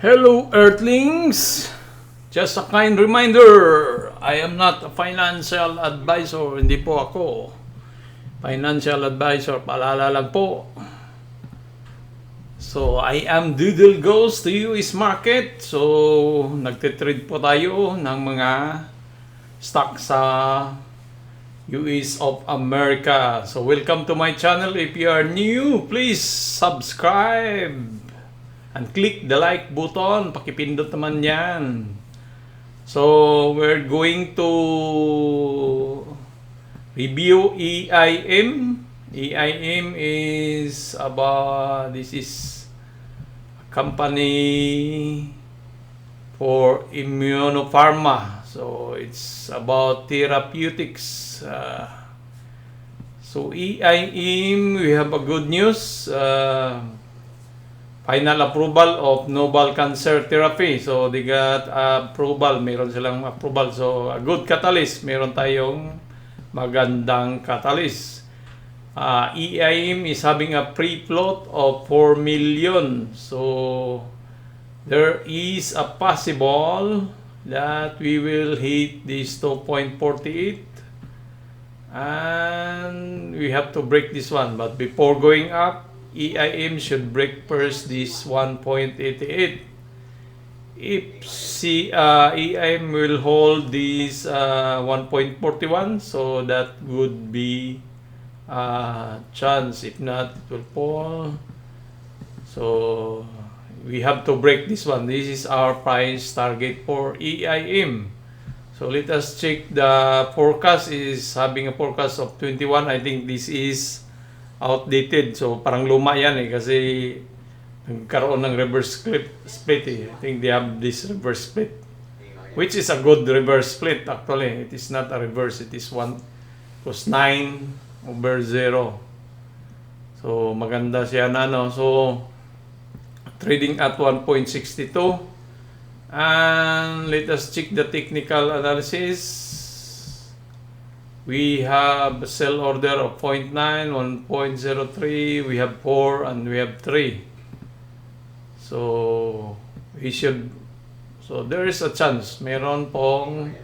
Hello, Earthlings! Just a kind reminder, I am not a financial advisor. Hindi po ako financial advisor. Paalala lang po. So, I am Doodle Goes to US Market. So, nagtitrade po tayo ng mga stock sa US of America. So, welcome to my channel. If you are new, please subscribe and click the like button. Pakipindot naman yan. So, we're going to review EIM. EIM is about, this is a company for immunopharma. So, it's about therapeutics. So, EIM, we have a good news. Final approval of novel cancer therapy. So, they got approval. Meron silang approval. So, a good catalyst. Meron tayong magandang catalyst. EIM is having a free float of 4 million. So, there is a possible that we will hit this 2.48. And we have to break this one. But before going up, EIM should break first this 1.88. If EIM will hold this 1.41, so that would be chance. If not, it will fall. So we have to break this one. This is our price target for EIM. So let us check the forecast. Is having a forecast of 21. I think this is outdated. So parang luma yan kasi nagkaroon ng reverse split I think they have this reverse split, which is a good reverse split actually. It is not a reverse, it is 9/0. So maganda siya na so trading at 1.62. And let us check the technical analysis. We have a sell order of 0.9, 1.03, we have 4, and we have 3. So, we should, so there is a chance. Meron pong,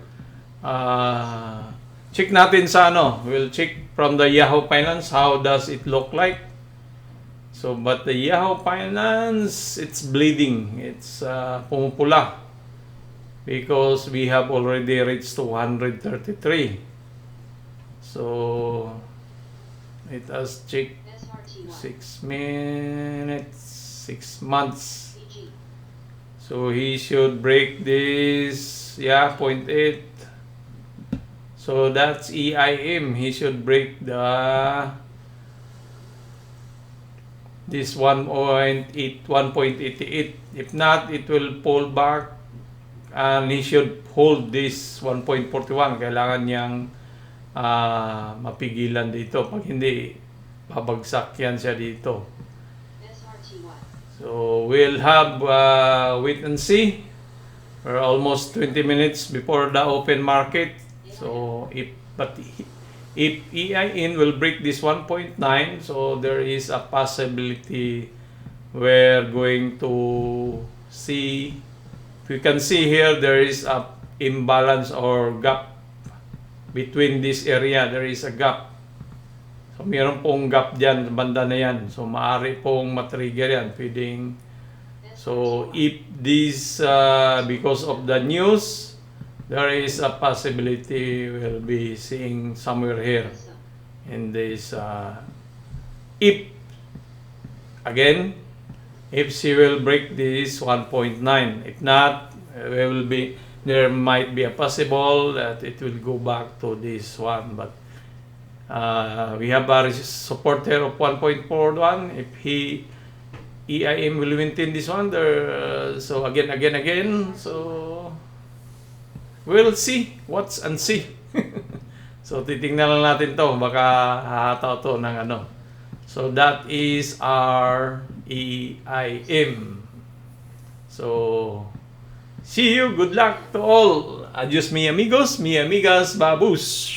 check natin sa we'll check from the Yahoo Finance, how does it look like. So, but the Yahoo Finance, it's bleeding. It's pumupula. Because we have already reached 233. So, let us check 6 minutes, 6 months. So, he should break this, 0.8. So, that's EIM. He should break this 1.88. If not, it will pull back and he should hold this 1.41. Kailangan niyang mapigilan dito. Pag hindi, babagsak yan siya dito. So, we'll have wait and see. We're almost 20 minutes before the open market. So, if EIN will break this 1.9, so there is a possibility we're going to see. If you can see here, there is a imbalance or gap between this area. There is a gap. So, mayroon pong gap dyan, banda na yan. So, maaari pong matrigger yan. Pwedeng. So, if this, because of the news, there is a possibility we'll be seeing somewhere here in this, if, again, if she will break this 1.9. If not, there might be a possible that it will go back to this one. But we have a support here of 1.41. If EIM will maintain this one, so again. So we'll see. Watch and see. So titingnan lang natin to. Baka hahataw to ng So that is our EIM. So see you. Good luck to all. Adios mi amigos, mi amigas, babus.